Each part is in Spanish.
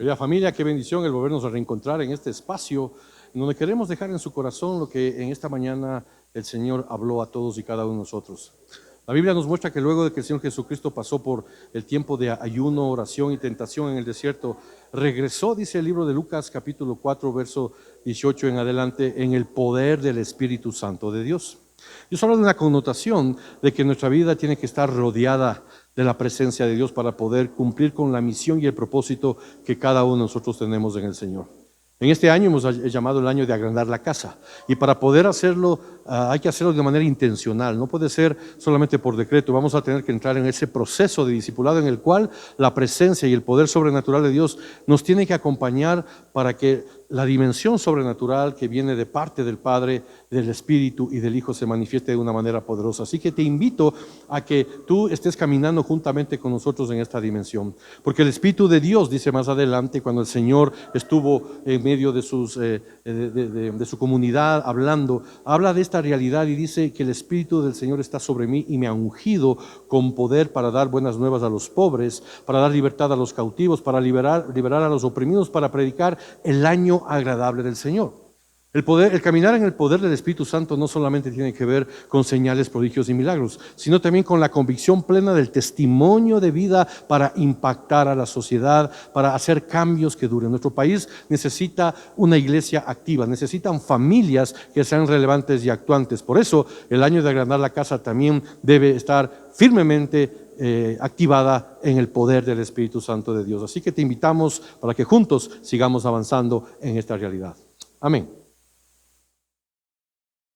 Querida familia, qué bendición el volvernos a reencontrar en este espacio en donde queremos dejar en su corazón lo que en esta mañana el Señor habló a todos y cada uno de nosotros. La Biblia nos muestra que luego de que el Señor Jesucristo pasó por el tiempo de ayuno, oración y tentación en el desierto, regresó, dice el libro de Lucas capítulo 4, verso 18 en adelante, en el poder del Espíritu Santo de Dios. Dios habla de una connotación de que nuestra vida tiene que estar rodeada de la presencia de Dios para poder cumplir con la misión y el propósito que cada uno de nosotros tenemos en el Señor. En este año hemos llamado el año de agrandar la casa, y para poder hacerlo hay que hacerlo de manera intencional, no puede ser solamente por decreto. Vamos a tener que entrar en ese proceso de discipulado en el cual la presencia y el poder sobrenatural de Dios nos tiene que acompañar para que la dimensión sobrenatural que viene de parte del Padre, del Espíritu y del Hijo se manifieste de una manera poderosa. Así que te invito a que tú estés caminando juntamente con nosotros en esta dimensión, porque el Espíritu de Dios, dice más adelante, cuando el Señor estuvo en medio de su comunidad hablando, habla de esta realidad y dice que el Espíritu del Señor está sobre mí y me ha ungido con poder para dar buenas nuevas a los pobres, para dar libertad a los cautivos, para liberar a los oprimidos, para predicar el año agradable del Señor. El caminar en el poder del Espíritu Santo no solamente tiene que ver con señales, prodigios y milagros, sino también con la convicción plena del testimonio de vida para impactar a la sociedad, para hacer cambios que duren. Nuestro país necesita una iglesia activa, necesitan familias que sean relevantes y actuantes. Por eso el año de agrandar la casa también debe estar firmemente activada en el poder del Espíritu Santo de Dios. Así que te invitamos para que juntos sigamos avanzando en esta realidad. Amén.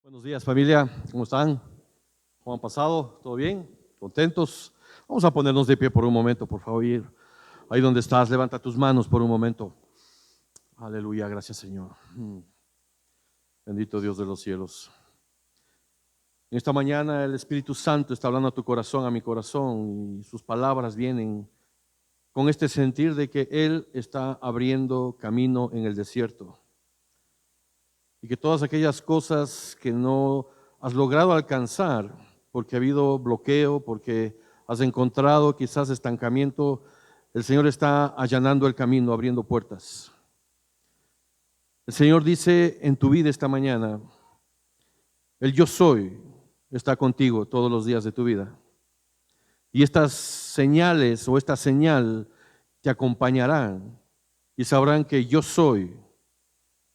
Buenos días, familia, ¿cómo están? ¿Cómo han pasado? ¿Todo bien? ¿Contentos? Vamos a ponernos de pie por un momento, por favor. Ahí donde estás, levanta tus manos por un momento. Aleluya, gracias, Señor. Bendito Dios de los cielos. En esta mañana el Espíritu Santo está hablando a tu corazón, a mi corazón, y sus palabras vienen con este sentir de que Él está abriendo camino en el desierto. Y que todas aquellas cosas que no has logrado alcanzar, porque ha habido bloqueo, porque has encontrado quizás estancamiento, el Señor está allanando el camino, abriendo puertas. El Señor dice en tu vida esta mañana, el yo soy está contigo todos los días de tu vida. Y estas señales o esta señal te acompañarán y sabrán que yo soy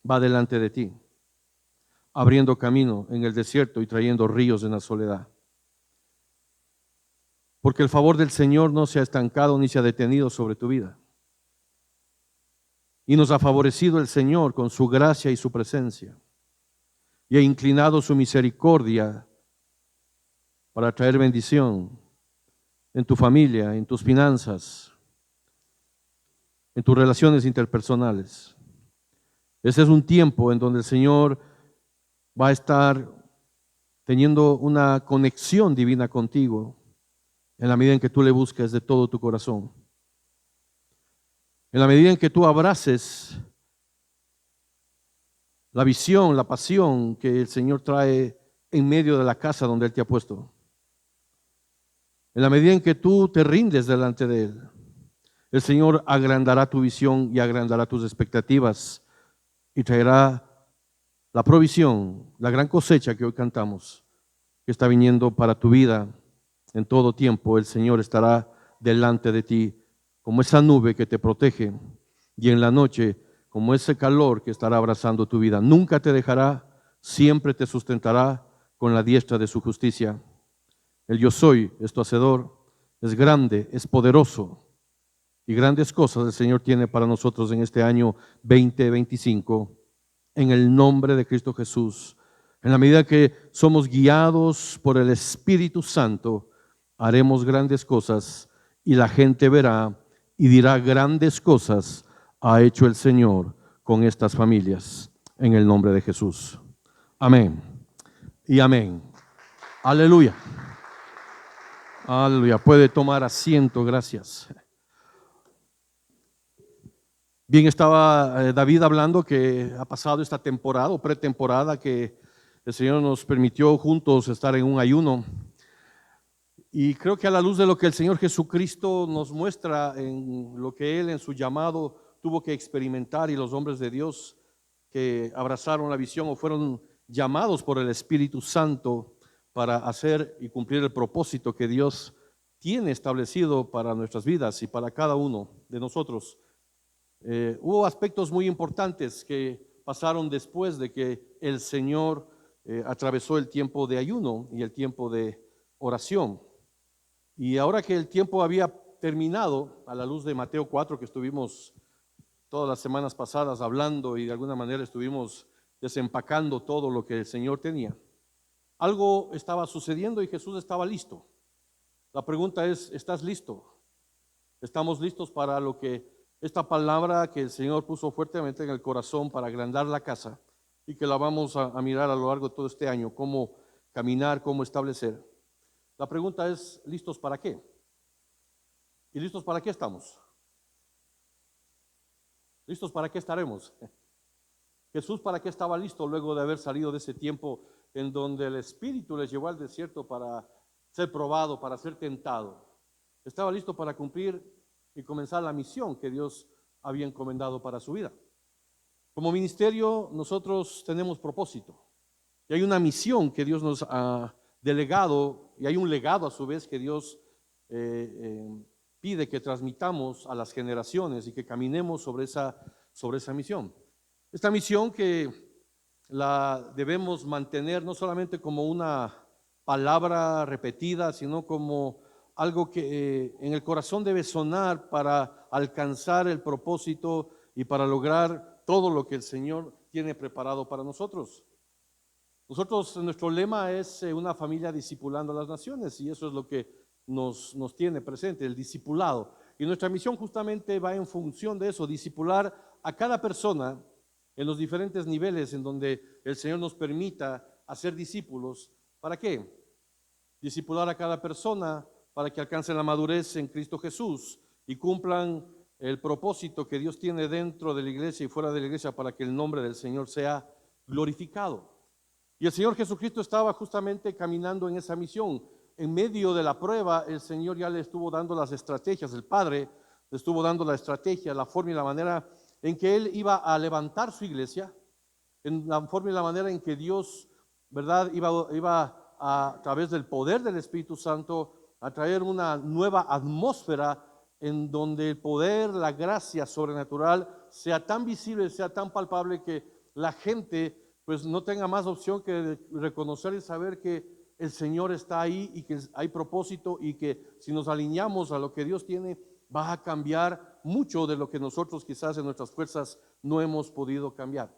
va delante de ti, abriendo camino en el desierto y trayendo ríos en la soledad. Porque el favor del Señor no se ha estancado ni se ha detenido sobre tu vida. Y nos ha favorecido el Señor con su gracia y su presencia. Y ha inclinado su misericordia para traer bendición en tu familia, en tus finanzas, en tus relaciones interpersonales. Ese es un tiempo en donde el Señor va a estar teniendo una conexión divina contigo en la medida en que tú le busques de todo tu corazón. En la medida en que tú abraces la visión, la pasión que el Señor trae en medio de la casa donde Él te ha puesto. En la medida en que tú te rindes delante de Él, el Señor agrandará tu visión y agrandará tus expectativas y traerá la provisión, la gran cosecha que hoy cantamos, que está viniendo para tu vida en todo tiempo. El Señor estará delante de ti como esa nube que te protege y en la noche como ese calor que estará abrazando tu vida. Nunca te dejará, siempre te sustentará con la diestra de su justicia. El yo soy es tu hacedor, es grande, es poderoso y grandes cosas el Señor tiene para nosotros en este año 2025. En el nombre de Cristo Jesús, en la medida que somos guiados por el Espíritu Santo, haremos grandes cosas y la gente verá y dirá: grandes cosas ha hecho el Señor con estas familias, en el nombre de Jesús. Amén y amén. Aleluya. Aleluya. Puede tomar asiento, gracias. Bien, estaba David hablando que ha pasado esta temporada o pretemporada que el Señor nos permitió juntos estar en un ayuno. Y creo que a la luz de lo que el Señor Jesucristo nos muestra en lo que Él en su llamado tuvo que experimentar, y los hombres de Dios que abrazaron la visión o fueron llamados por el Espíritu Santo para hacer y cumplir el propósito que Dios tiene establecido para nuestras vidas y para cada uno de nosotros. Hubo aspectos muy importantes que pasaron después de que el Señor atravesó el tiempo de ayuno y el tiempo de oración. Y ahora que el tiempo había terminado, a la luz de Mateo 4, que estuvimos todas las semanas pasadas hablando y de alguna manera estuvimos desempacando todo lo que el Señor tenía, algo estaba sucediendo y Jesús estaba listo. La pregunta es, ¿estás listo? ¿Estamos listos para lo que esta palabra que el Señor puso fuertemente en el corazón para agrandar la casa y que la vamos a mirar a lo largo de todo este año, cómo caminar, cómo establecer? La pregunta es, ¿listos para qué? ¿Y listos para qué estamos? ¿Listos para qué estaremos? Jesús, ¿para qué estaba listo luego de haber salido de ese tiempo en donde el Espíritu les llevó al desierto para ser probado, para ser tentado? Estaba listo para cumplir y comenzar la misión que Dios había encomendado para su vida. Como ministerio nosotros tenemos propósito y hay una misión que Dios nos ha delegado y hay un legado a su vez que Dios pide que transmitamos a las generaciones y que caminemos sobre esa misión. Esta misión que la debemos mantener no solamente como una palabra repetida, sino como algo que en el corazón debe sonar para alcanzar el propósito y para lograr todo lo que el Señor tiene preparado para nosotros. Nuestro lema es una familia discipulando a las naciones, y eso es lo que nos tiene presente, el discipulado. Y nuestra misión justamente va en función de eso, discipular a cada persona en los diferentes niveles en donde el Señor nos permita hacer discípulos. ¿Para qué? Discipular a cada persona para que alcancen la madurez en Cristo Jesús y cumplan el propósito que Dios tiene dentro de la iglesia y fuera de la iglesia para que el nombre del Señor sea glorificado. Y el Señor Jesucristo estaba justamente caminando en esa misión. En medio de la prueba, el Señor ya le estuvo dando las estrategias, el Padre le estuvo dando la estrategia, la forma y la manera en que Él iba a levantar su iglesia, en la forma y la manera en que Dios, ¿verdad?, iba a través del poder del Espíritu Santo a traer una nueva atmósfera en donde el poder, la gracia sobrenatural sea tan visible, sea tan palpable que la gente pues no tenga más opción que reconocer y saber que el Señor está ahí y que hay propósito y que si nos alineamos a lo que Dios tiene, va a cambiar mucho de lo que nosotros quizás en nuestras fuerzas no hemos podido cambiar.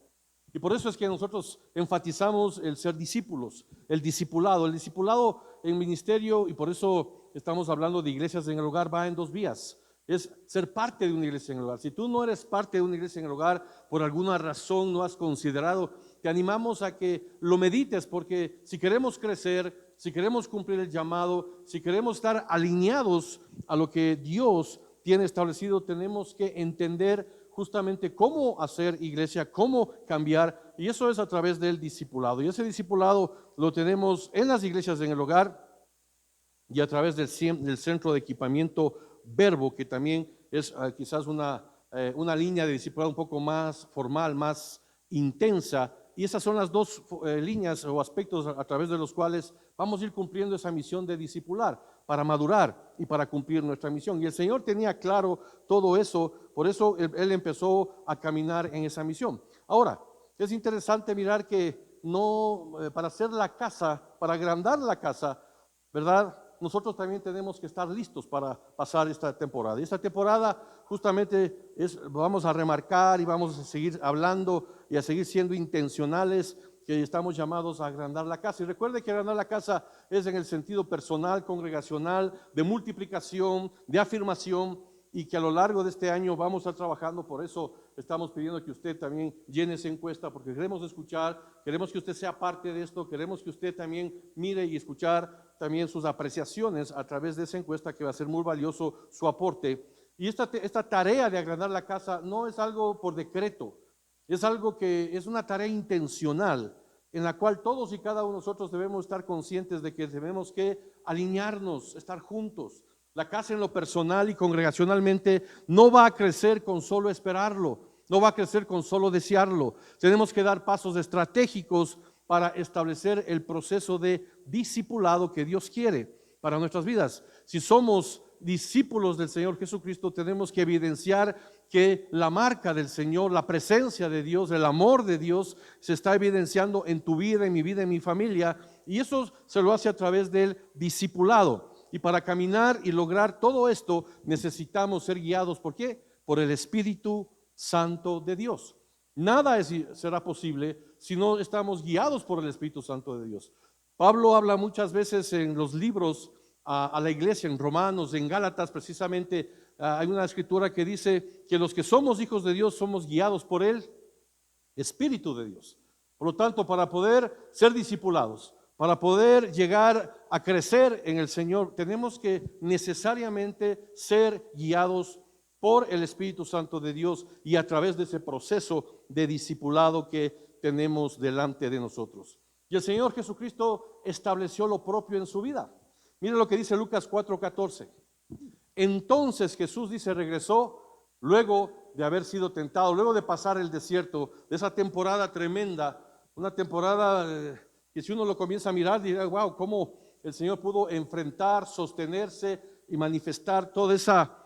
Y por eso es que nosotros enfatizamos el ser discípulos, el discipulado en ministerio, y por eso estamos hablando de iglesias en el hogar, va en dos vías. Es ser parte de una iglesia en el hogar. Si tú no eres parte de una iglesia en el hogar, por alguna razón no has considerado, te animamos a que lo medites, porque si queremos crecer, si queremos cumplir el llamado, si queremos estar alineados a lo que Dios tiene establecido, tenemos que entender justamente cómo hacer iglesia, cómo cambiar, y eso es a través del discipulado. Y ese discipulado lo tenemos en las iglesias en el hogar y a través del centro de equipamiento Verbo, que también es quizás una línea de discipulado un poco más formal, más intensa. Y esas son las dos líneas o aspectos a través de los cuales vamos a ir cumpliendo esa misión de discipular, para madurar y para cumplir nuestra misión. Y el Señor tenía claro todo eso, por eso Él empezó a caminar en esa misión. Ahora, es interesante mirar que no, para hacer la casa, para agrandar la casa, ¿verdad?, nosotros también tenemos que estar listos para pasar esta temporada. Y esta temporada justamente vamos a remarcar y vamos a seguir hablando y a seguir siendo intencionales, que estamos llamados a agrandar la casa. Y recuerde que agrandar la casa es en el sentido personal, congregacional, de multiplicación, de afirmación, y que a lo largo de este año vamos a estar trabajando. Por eso estamos pidiendo que usted también llene esa encuesta, porque queremos escuchar, queremos que usted sea parte de esto, queremos que usted también mire y escuchar también sus apreciaciones a través de esa encuesta, que va a ser muy valioso su aporte. Y esta tarea de agrandar la casa no es algo por decreto, es algo que es una tarea intencional, en la cual todos y cada uno de nosotros debemos estar conscientes de que debemos que alinearnos, estar juntos. La casa en lo personal y congregacionalmente no va a crecer con solo esperarlo, no va a crecer con solo desearlo. Tenemos que dar pasos estratégicos para establecer el proceso de discipulado que Dios quiere para nuestras vidas. Si somos discípulos del Señor Jesucristo, tenemos que evidenciar que la marca del Señor, la presencia de Dios, el amor de Dios se está evidenciando en tu vida, en mi vida, en mi familia, y eso se lo hace a través del discipulado. Y para caminar y lograr todo esto necesitamos ser guiados, ¿por qué? Por el Espíritu Santo de Dios. Nada será posible si no estamos guiados por el Espíritu Santo de Dios. Pablo habla muchas veces en los libros a la iglesia, en Romanos, en Gálatas precisamente, hay una escritura que dice que los que somos hijos de Dios somos guiados por el Espíritu de Dios. Por lo tanto, para poder ser discipulados, para poder llegar a crecer en el Señor, tenemos que necesariamente ser guiados por el Espíritu Santo de Dios y a través de ese proceso de discipulado que tenemos delante de nosotros. Y el Señor Jesucristo estableció lo propio en su vida. Mire lo que dice Lucas 4:14. Entonces Jesús, dice, regresó luego de haber sido tentado, luego de pasar el desierto, de esa temporada tremenda, una temporada que si uno lo comienza a mirar dirá, wow, cómo el Señor pudo enfrentar, sostenerse y manifestar toda esa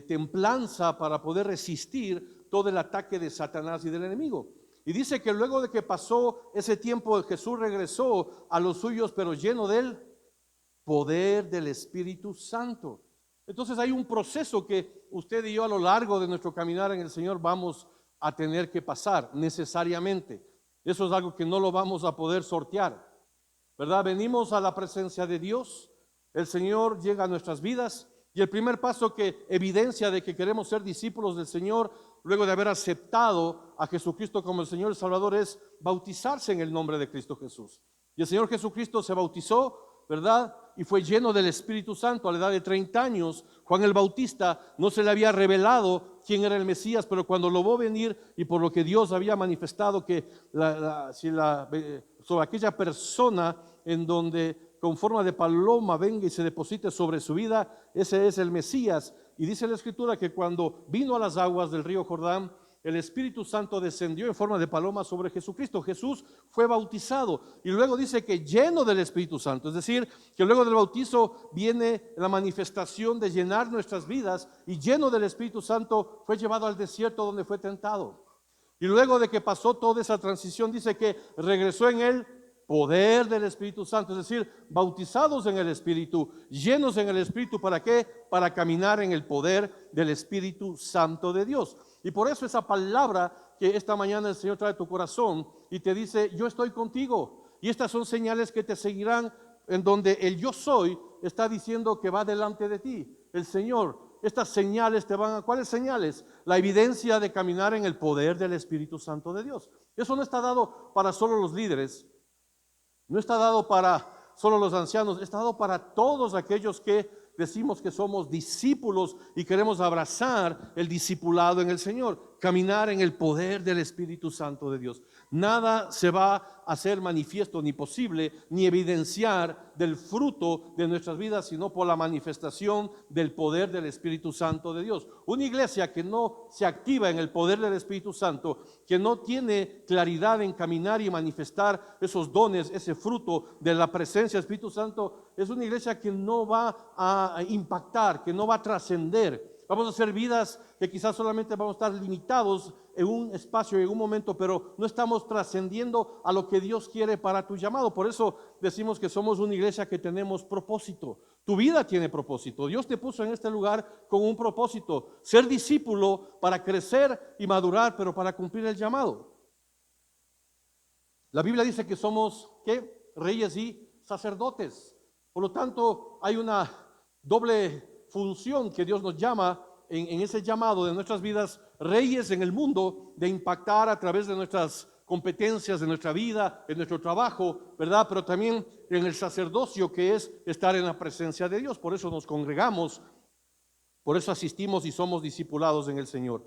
templanza para poder resistir todo el ataque de Satanás y del enemigo. Y dice que luego de que pasó ese tiempo, Jesús regresó a los suyos, pero lleno del poder del Espíritu Santo. Entonces hay un proceso que usted y yo a lo largo de nuestro caminar en el Señor vamos a tener que pasar necesariamente. Eso es algo que no lo vamos a poder sortear, ¿verdad? Venimos a la presencia de Dios, el Señor llega a nuestras vidas y el primer paso que evidencia de que queremos ser discípulos del Señor, luego de haber aceptado a Jesucristo como el Señor y Salvador, es bautizarse en el nombre de Cristo Jesús. Y el Señor Jesucristo se bautizó, ¿verdad? Y fue lleno del Espíritu Santo a la edad de 30 años. Juan el Bautista no se le había revelado quién era el Mesías, pero cuando lo vio venir y por lo que Dios había manifestado que sobre aquella persona en donde con forma de paloma venga y se deposite sobre su vida, ese es el Mesías. Y dice la Escritura que cuando vino a las aguas del río Jordán, el Espíritu Santo descendió en forma de paloma sobre Jesucristo. Jesús fue bautizado y luego dice que lleno del Espíritu Santo, es decir, que luego del bautizo viene la manifestación de llenar nuestras vidas, y lleno del Espíritu Santo fue llevado al desierto donde fue tentado. Y luego de que pasó toda esa transición, dice que regresó en el poder del Espíritu Santo, es decir, bautizados en el Espíritu, llenos en el Espíritu. ¿Para qué? Para caminar en el poder del Espíritu Santo de Dios. Y por eso esa palabra que esta mañana el Señor trae a tu corazón y te dice, yo estoy contigo. Y estas son señales que te seguirán, en donde el yo soy está diciendo que va delante de ti. El Señor, estas señales te van a... ¿Cuáles señales? La evidencia de caminar en el poder del Espíritu Santo de Dios. Eso no está dado para solo los líderes, no está dado para solo los ancianos, está dado para todos aquellos que decimos que somos discípulos y queremos abrazar el discipulado en el Señor, caminar en el poder del Espíritu Santo de Dios. Nada se va a hacer manifiesto ni posible ni evidenciar del fruto de nuestras vidas, sino por la manifestación del poder del Espíritu Santo de Dios. Una iglesia que no se activa en el poder del Espíritu Santo, que no tiene claridad en caminar y manifestar esos dones, ese fruto de la presencia del Espíritu Santo, es una iglesia que no va a impactar, que no va a trascender. Vamos a hacer vidas que quizás solamente vamos a estar limitados en un espacio, en un momento, pero no estamos trascendiendo a lo que Dios quiere para tu llamado. Por eso decimos que somos una iglesia que tenemos propósito. Tu vida tiene propósito. Dios te puso en este lugar con un propósito: ser discípulo para crecer y madurar, pero para cumplir el llamado. La Biblia dice que somos, ¿qué? Reyes y sacerdotes. Por lo tanto, hay una doble función que Dios nos llama en ese llamado de nuestras vidas, reyes en el mundo, de impactar a través de nuestras competencias, de nuestra vida, de nuestro trabajo, ¿verdad? Pero también en el sacerdocio, que es estar en la presencia de Dios. Por eso nos congregamos, por eso asistimos y somos discipulados en el Señor.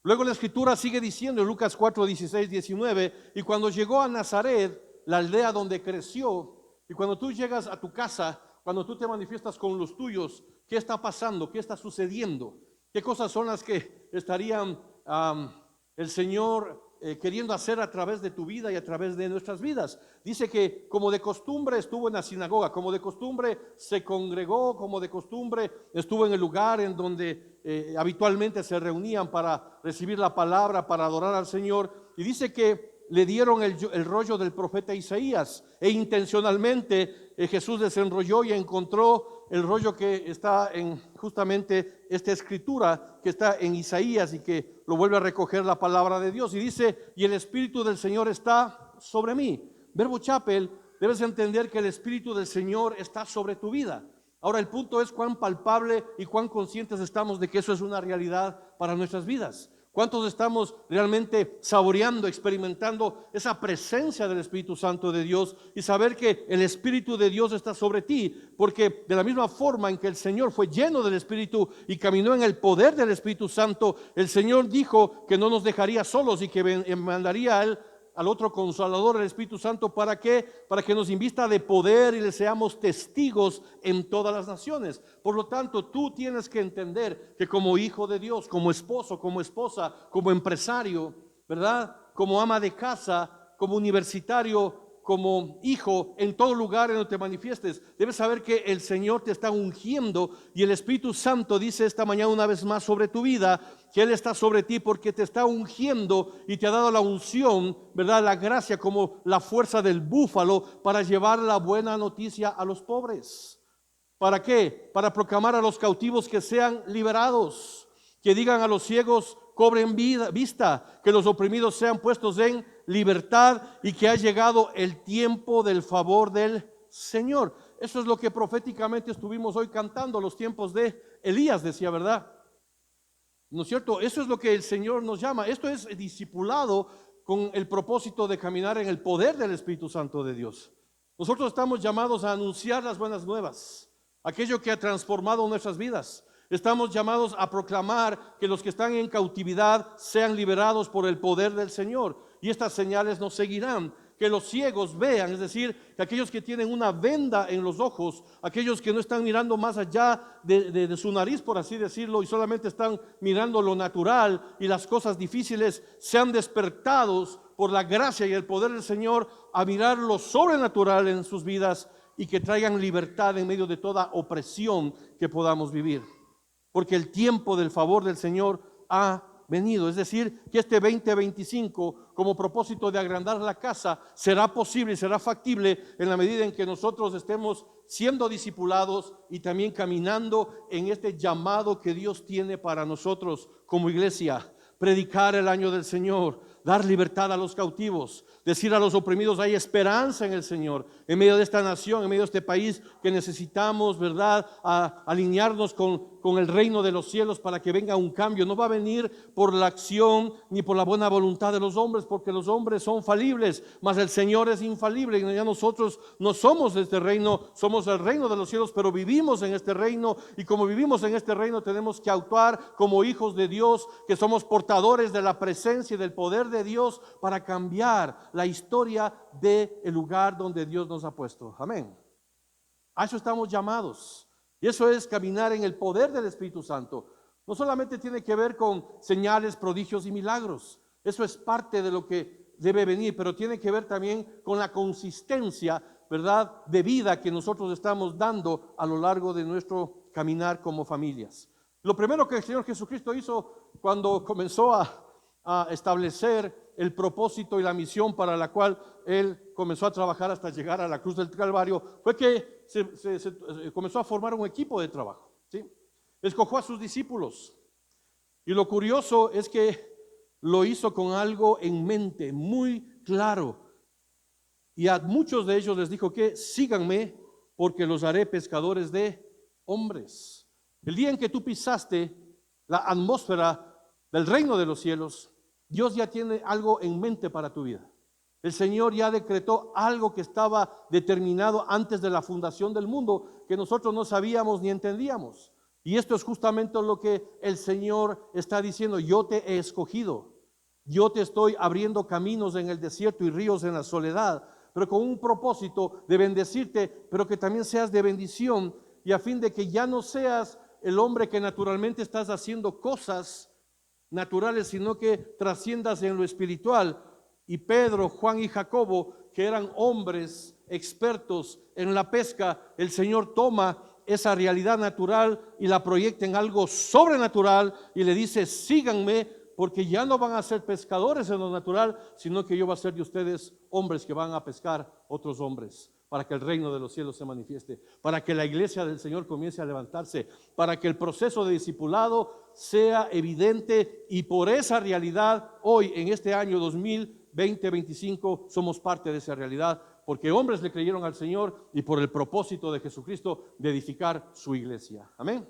Luego la Escritura sigue diciendo en Lucas 4, 16, 19, y cuando llegó a Nazaret, la aldea donde creció, y cuando tú llegas a tu casa, cuando tú te manifiestas con los tuyos, ¿qué está pasando? ¿Qué está sucediendo? ¿Qué cosas son las que estarían el Señor queriendo hacer a través de tu vida y a través de nuestras vidas? Dice que como de costumbre estuvo en la sinagoga, como de costumbre se congregó, como de costumbre estuvo en el lugar en donde habitualmente se reunían para recibir la palabra, para adorar al Señor. Y dice que le dieron el rollo del profeta Isaías e intencionalmente Jesús desenrolló y encontró el rollo que está en justamente esta escritura que está en Isaías y que lo vuelve a recoger la palabra de Dios. Y dice, y el Espíritu del Señor está sobre mí. Verbo chapel, debes entender que el Espíritu del Señor está sobre tu vida. Ahora el punto es cuán palpable y cuán conscientes estamos de que eso es una realidad para nuestras vidas. ¿Cuántos estamos realmente saboreando, experimentando esa presencia del Espíritu Santo de Dios y saber que el Espíritu de Dios está sobre ti? Porque de la misma forma en que el Señor fue lleno del Espíritu y caminó en el poder del Espíritu Santo, el Señor dijo que no nos dejaría solos y que mandaría a Él al otro Consolador, el Espíritu Santo. ¿Para qué? Para que nos invista de poder y le seamos testigos en todas las naciones. Por lo tanto, tú tienes que entender que como hijo de Dios, como esposo, como esposa, como empresario, ¿verdad? Como ama de casa, como universitario, como hijo, en todo lugar en donde te manifiestes, debes saber que el Señor te está ungiendo y el Espíritu Santo dice esta mañana una vez más sobre tu vida que Él está sobre ti porque te está ungiendo y te ha dado la unción, ¿verdad? La gracia como la fuerza del búfalo para llevar la buena noticia a los pobres. ¿Para qué? Para proclamar a los cautivos que sean liberados, que digan a los ciegos cobren vista, que los oprimidos sean puestos en libertad y que ha llegado el tiempo del favor del Señor. Eso es lo que proféticamente estuvimos hoy cantando, los tiempos de Elías, decía, ¿verdad? ¿No es cierto? Eso es lo que el Señor nos llama. Esto es discipulado con el propósito de caminar en el poder del Espíritu Santo de Dios. Nosotros estamos llamados a anunciar las buenas nuevas, aquello que ha transformado nuestras vidas. Estamos llamados a proclamar que los que están en cautividad sean liberados por el poder del Señor. Y estas señales nos seguirán. Que los ciegos vean, es decir, que aquellos que tienen una venda en los ojos, aquellos que no están mirando más allá de su nariz, por así decirlo, y solamente están mirando lo natural y las cosas difíciles, sean despertados por la gracia y el poder del Señor a mirar lo sobrenatural en sus vidas y que traigan libertad en medio de toda opresión que podamos vivir. Porque el tiempo del favor del Señor ha venido. Es decir, que este 2025, como propósito de agrandar la casa, será posible y será factible en la medida en que nosotros estemos siendo discipulados y también caminando en este llamado que Dios tiene para nosotros como iglesia. Predicar el año del Señor, dar libertad a los cautivos, decir a los oprimidos hay esperanza en el Señor, en medio de esta nación, en medio de este país que necesitamos, ¿verdad?, alinearnos con el reino de los cielos para que venga un cambio. No va a venir por la acción ni por la buena voluntad de los hombres, porque los hombres son falibles, mas el Señor es infalible. Y ya nosotros no somos de este reino, somos el reino de los cielos, pero vivimos en este reino, y como vivimos en este reino tenemos que actuar como hijos de Dios, que somos portadores de la presencia y del poder de Dios para cambiar la historia del lugar donde Dios nos ha puesto. Amén. A eso estamos llamados. Y eso es caminar en el poder del Espíritu Santo. No solamente tiene que ver con señales, prodigios y milagros. Eso es parte de lo que debe venir, pero tiene que ver también con la consistencia, ¿verdad?, de vida que nosotros estamos dando a lo largo de nuestro caminar como familias. Lo primero que el Señor Jesucristo hizo cuando comenzó a establecer el propósito y la misión para la cual Él comenzó a trabajar hasta llegar a la cruz del Calvario, fue que se comenzó a formar un equipo de trabajo, ¿sí? Escogió a sus discípulos, y lo curioso es que lo hizo con algo en mente muy claro, y a muchos de ellos les dijo que síganme porque los haré pescadores de hombres. El día en que tú pisaste la atmósfera del reino de los cielos, Dios ya tiene algo en mente para tu vida. El Señor ya decretó algo que estaba determinado antes de la fundación del mundo, que nosotros no sabíamos ni entendíamos. Y esto es justamente lo que el Señor está diciendo: yo te he escogido, yo te estoy abriendo caminos en el desierto y ríos en la soledad, pero con un propósito de bendecirte, pero que también seas de bendición, y a fin de que ya no seas el hombre que naturalmente estás haciendo cosas naturales, sino que trasciendas en lo espiritual. Y Pedro, Juan y Jacobo, que eran hombres expertos en la pesca, el Señor toma esa realidad natural y la proyecta en algo sobrenatural y le dice: síganme, porque ya no van a ser pescadores en lo natural, sino que yo voy a hacer de ustedes hombres que van a pescar otros hombres, para que el reino de los cielos se manifieste, para que la iglesia del Señor comience a levantarse, para que el proceso de discipulado sea evidente. Y por esa realidad, hoy en este año 2020-25 somos parte de esa realidad, porque hombres le creyeron al Señor y por el propósito de Jesucristo de edificar su iglesia. Amén.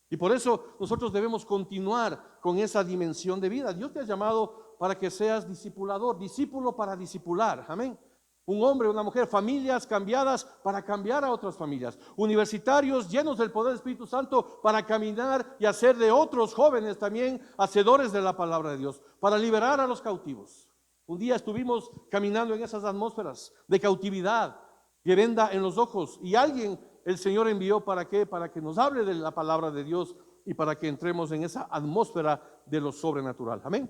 Y por eso nosotros debemos continuar con esa dimensión de vida. Dios te ha llamado para que seas discipulador, discípulo para discipular. Amén. Un hombre, una mujer, familias cambiadas para cambiar a otras familias, universitarios llenos del poder del Espíritu Santo para caminar y hacer de otros jóvenes también hacedores de la palabra de Dios, para liberar a los cautivos. Un día estuvimos caminando en esas atmósferas de cautividad, de venda en los ojos, y alguien el Señor envió ¿para qué? Para que nos hable de la palabra de Dios y para que entremos en esa atmósfera de lo sobrenatural. Amén.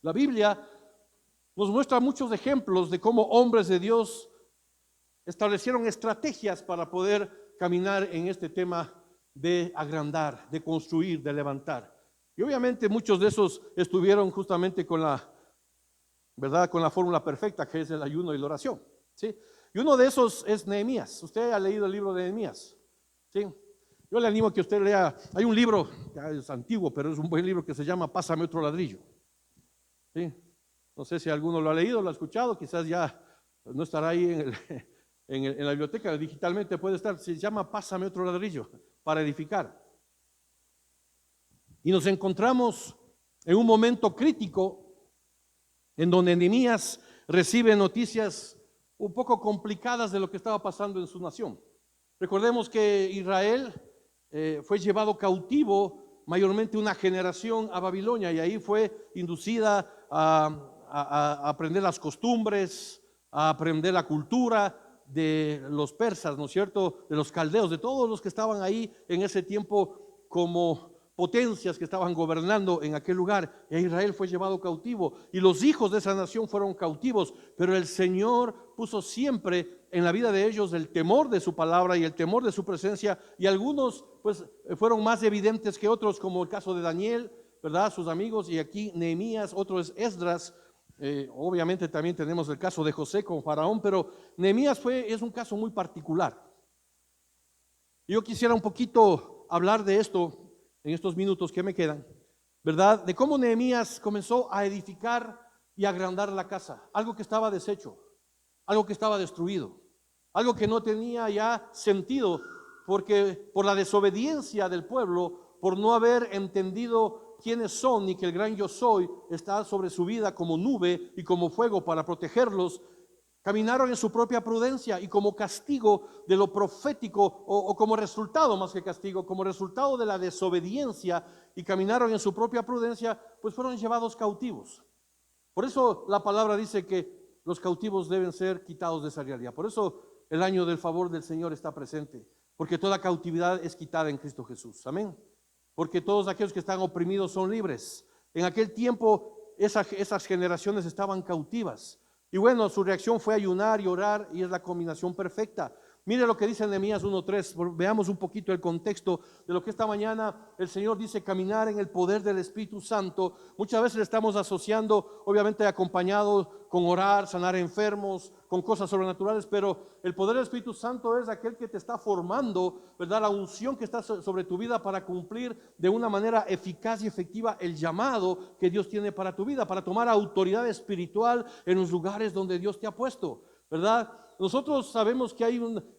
La Biblia nos muestra muchos ejemplos de cómo hombres de Dios establecieron estrategias para poder caminar en este tema de agrandar, de construir, de levantar. Y obviamente muchos de esos estuvieron justamente con la fórmula perfecta, que es el ayuno y la oración, ¿sí? Y uno de esos es Nehemías. Usted ha leído el libro de Nehemías, ¿sí? Yo le animo a que usted lea. Hay un libro, ya es antiguo, pero es un buen libro, que se llama Pásame otro ladrillo, ¿sí? No sé si alguno lo ha leído, lo ha escuchado, quizás ya no estará ahí en la biblioteca, digitalmente puede estar. Se llama Pásame otro ladrillo para edificar. Y nos encontramos en un momento crítico en donde Nehemías recibe noticias un poco complicadas de lo que estaba pasando en su nación. Recordemos que Israel fue llevado cautivo, mayormente una generación, a Babilonia, y ahí fue inducida a aprender las costumbres, a aprender la cultura de los persas, ¿no es cierto?, de los caldeos, de todos los que estaban ahí en ese tiempo como potencias que estaban gobernando en aquel lugar. Y Israel fue llevado cautivo y los hijos de esa nación fueron cautivos, pero el Señor puso siempre en la vida de ellos el temor de su palabra y el temor de su presencia, y algunos pues fueron más evidentes que otros, como el caso de Daniel, ¿verdad?, sus amigos, y aquí Nehemías, otro es Esdras. Obviamente también tenemos el caso de José con Faraón, pero Nehemías es un caso muy particular. Yo quisiera un poquito hablar de esto en estos minutos que me quedan, ¿verdad?, de cómo Nehemías comenzó a edificar y agrandar la casa, algo que estaba deshecho, algo que estaba destruido, algo que no tenía ya sentido, porque por la desobediencia del pueblo, por no haber entendido quiénes son y que el gran yo soy está sobre su vida como nube y como fuego para protegerlos, caminaron en su propia prudencia, y como castigo de lo profético, o como resultado, más que castigo, como resultado de la desobediencia, y caminaron en su propia prudencia, pues fueron llevados cautivos. Por eso la palabra dice que los cautivos deben ser quitados de esa realidad. Por eso el año del favor del Señor está presente, porque toda cautividad es quitada en Cristo Jesús. Amén. Porque todos aquellos que están oprimidos son libres. En aquel tiempo esas generaciones estaban cautivas. Y bueno, su reacción fue ayunar y orar, y es la combinación perfecta. Mire lo que dice Nehemías 1:3, veamos un poquito el contexto de lo que esta mañana el Señor dice: caminar en el poder del Espíritu Santo. Muchas veces le estamos asociando, obviamente acompañado con orar, sanar enfermos, con cosas sobrenaturales, pero el poder del Espíritu Santo es aquel que te está formando, ¿verdad?, la unción que está sobre tu vida para cumplir de una manera eficaz y efectiva el llamado que Dios tiene para tu vida, para tomar autoridad espiritual en los lugares donde Dios te ha puesto, ¿verdad? Nosotros sabemos que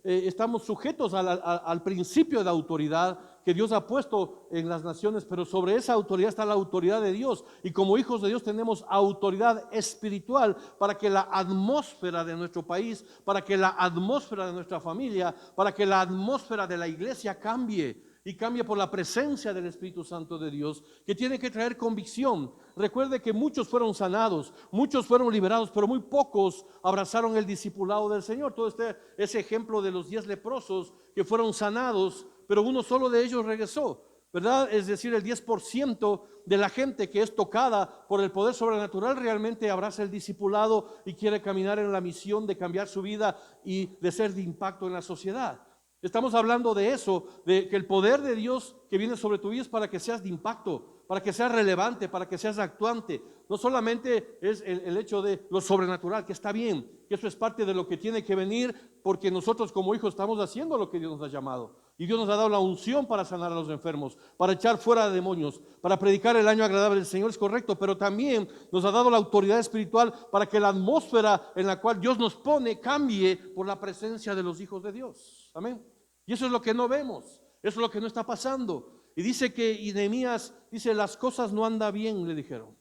estamos sujetos al principio de autoridad que Dios ha puesto en las naciones, pero sobre esa autoridad está la autoridad de Dios, y como hijos de Dios tenemos autoridad espiritual para que la atmósfera de nuestro país, para que la atmósfera de nuestra familia, para que la atmósfera de la iglesia cambie. y cambia por la presencia del Espíritu Santo de Dios, que tiene que traer convicción. Recuerde que muchos fueron sanados, muchos fueron liberados, pero muy pocos abrazaron el discipulado del Señor. Todo ese ejemplo de los 10 leprosos que fueron sanados, pero uno solo de ellos regresó, ¿verdad? Es decir, el 10% de la gente que es tocada por el poder sobrenatural realmente abraza el discipulado y quiere caminar en la misión de cambiar su vida y de ser de impacto en la sociedad. Estamos hablando de eso, de que el poder de Dios que viene sobre tu vida es para que seas de impacto, para que seas relevante, para que seas actuante. No solamente es el hecho de lo sobrenatural, que está bien, que eso es parte de lo que tiene que venir, porque nosotros como hijos estamos haciendo lo que Dios nos ha llamado. Y Dios nos ha dado la unción para sanar a los enfermos, para echar fuera demonios, para predicar el año agradable del Señor, es correcto, pero también nos ha dado la autoridad espiritual para que la atmósfera en la cual Dios nos pone cambie por la presencia de los hijos de Dios. Amén. Y eso es lo que no vemos, eso es lo que no está pasando. Y dice que Nehemías dice, las cosas no andan bien, le dijeron.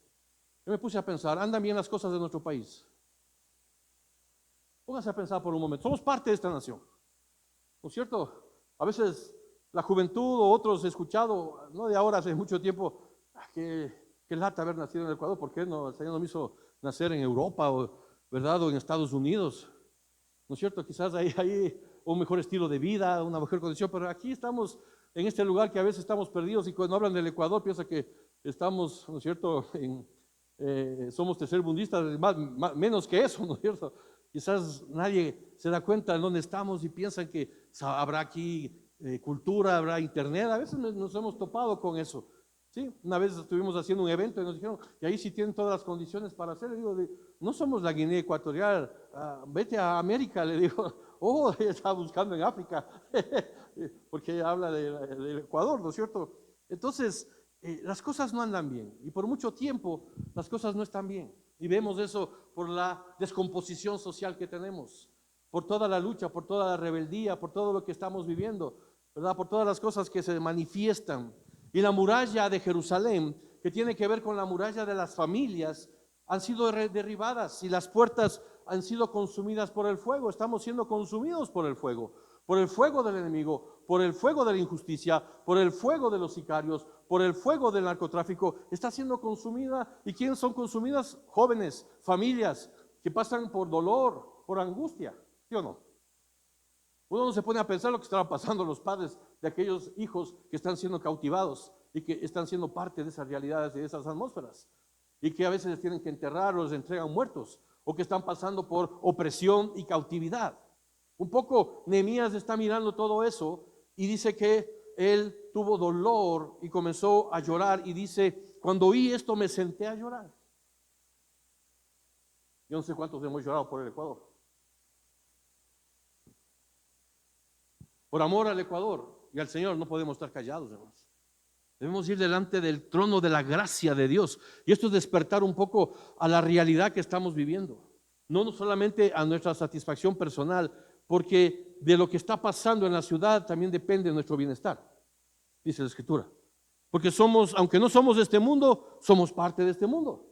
Yo me puse a pensar, ¿andan bien las cosas de nuestro país? Pónganse a pensar por un momento, somos parte de esta nación, ¿no es cierto? A veces la juventud o otros he escuchado, no de ahora, hace mucho tiempo, qué lata haber nacido en el Ecuador, ¿por qué no? El Señor no me hizo nacer en Europa, ¿verdad? O en Estados Unidos, ¿no es cierto? Quizás ahí un mejor estilo de vida, una mejor condición, pero aquí estamos en este lugar que a veces estamos perdidos y cuando hablan del Ecuador piensa que estamos, ¿no es cierto?, somos tercermundistas, menos que eso, ¿no es cierto? Quizás nadie se da cuenta de dónde estamos y piensan que habrá aquí cultura, habrá internet, a veces nos hemos topado con eso. Sí, una vez estuvimos haciendo un evento y nos dijeron, y ahí sí tienen todas las condiciones para hacer. Le digo, no somos la Guinea Ecuatorial, vete a América, le digo. Oh, ella estaba buscando en África, porque ella habla del Ecuador, ¿no es cierto? Entonces, las cosas no andan bien, y por mucho tiempo las cosas no están bien. Y vemos eso por la descomposición social que tenemos, por toda la lucha, por toda la rebeldía, por todo lo que estamos viviendo, ¿verdad? Por todas las cosas que se manifiestan. Y la muralla de Jerusalén, que tiene que ver con la muralla de las familias, han sido derribadas y las puertas han sido consumidas por el fuego. Estamos siendo consumidos por el fuego del enemigo, por el fuego de la injusticia, por el fuego de los sicarios, por el fuego del narcotráfico. Está siendo consumida. ¿Y quiénes son consumidas? Jóvenes, familias que pasan por dolor, por angustia, ¿sí o no? Uno no se pone a pensar lo que estaban pasando los padres de aquellos hijos que están siendo cautivados y que están siendo parte de esas realidades y de esas atmósferas, y que a veces les tienen que enterrar o les entregan muertos, o que están pasando por opresión y cautividad. Un poco Nehemías está mirando todo eso y dice que él tuvo dolor y comenzó a llorar y dice, cuando oí esto me senté a llorar. Yo no sé cuántos hemos llorado por el Ecuador. Por amor al Ecuador y al Señor no podemos estar callados, hermanos. Debemos ir delante del trono de la gracia de Dios. Y esto es despertar un poco a la realidad que estamos viviendo. No solamente a nuestra satisfacción personal, porque de lo que está pasando en la ciudad también depende de nuestro bienestar, dice la Escritura. Porque somos, aunque no somos de este mundo, somos parte de este mundo.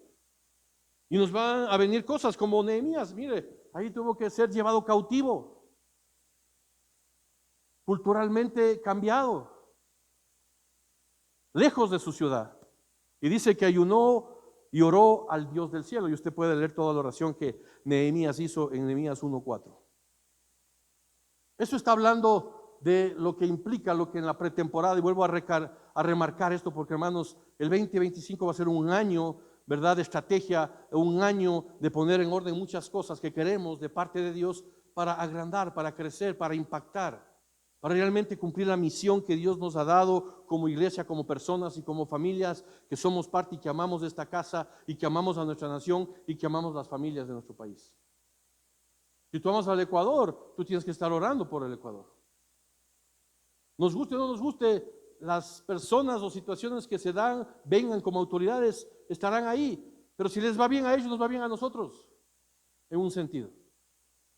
Y nos van a venir cosas como Nehemías, mire, ahí tuvo que ser llevado cautivo, culturalmente cambiado, lejos de su ciudad. Y dice que ayunó y oró al Dios del cielo. Y usted puede leer toda la oración que Nehemías hizo en Nehemías 1:4. Eso está hablando de lo que implica, lo que en la pretemporada, y vuelvo a remarcar esto porque, hermanos, el 2025 va a ser un año, ¿verdad?, de estrategia, un año de poner en orden muchas cosas que queremos de parte de Dios para agrandar, para crecer, para impactar, para realmente cumplir la misión que Dios nos ha dado como iglesia, como personas y como familias que somos parte y que amamos de esta casa y que amamos a nuestra nación y que amamos las familias de nuestro país. Si tú amas al Ecuador, tú tienes que estar orando por el Ecuador. Nos guste o no nos guste, las personas o situaciones que se dan, vengan como autoridades, estarán ahí. Pero si les va bien a ellos, nos va bien a nosotros, en un sentido,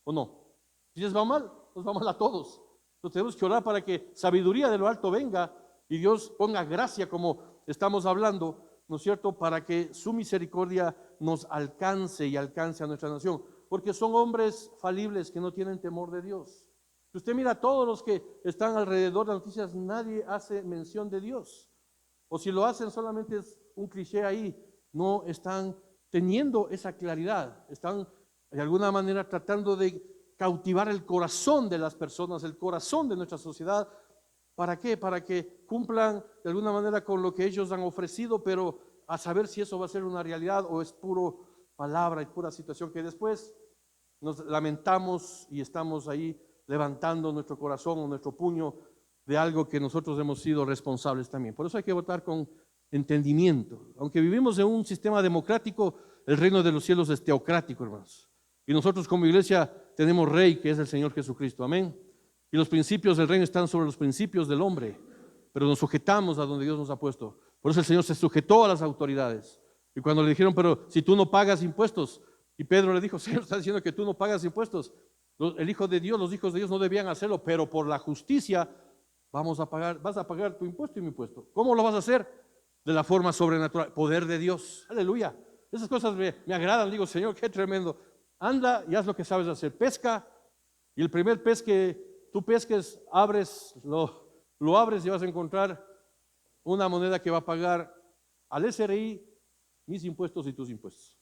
¿o no? Si les va mal, nos va mal a todos. Entonces tenemos que orar para que sabiduría de lo alto venga y Dios ponga gracia, como estamos hablando, ¿no es cierto?, para que su misericordia nos alcance y alcance a nuestra nación. Porque son hombres falibles que no tienen temor de Dios. Si usted mira a todos los que están alrededor de las noticias, nadie hace mención de Dios. O si lo hacen solamente es un cliché ahí, no están teniendo esa claridad, están de alguna manera tratando de cautivar el corazón de las personas, el corazón de nuestra sociedad. ¿Para qué? Para que cumplan de alguna manera con lo que ellos han ofrecido, pero a saber si eso va a ser una realidad o es puro palabra y pura situación que después nos lamentamos y estamos ahí levantando nuestro corazón o nuestro puño de algo que nosotros hemos sido responsables también. Por eso hay que votar con entendimiento. Aunque vivimos en un sistema democrático, el reino de los cielos es teocrático, hermanos. Y nosotros como iglesia tenemos rey, que es el Señor Jesucristo. Amén. Y los principios del reino están sobre los principios del hombre, pero nos sujetamos a donde Dios nos ha puesto. Por eso el Señor se sujetó a las autoridades. Y cuando le dijeron, pero si tú no pagas impuestos, y Pedro le dijo, Señor, está diciendo que tú no pagas impuestos. El Hijo de Dios, los hijos de Dios no debían hacerlo, pero por la justicia vas a pagar tu impuesto y mi impuesto. ¿Cómo lo vas a hacer? De la forma sobrenatural, poder de Dios. Aleluya. Esas cosas me agradan. Digo, Señor, qué tremendo. Anda y haz lo que sabes hacer. Pesca, y el primer pez que tú pesques, lo abres y vas a encontrar una moneda que va a pagar al SRI mis impuestos y tus impuestos.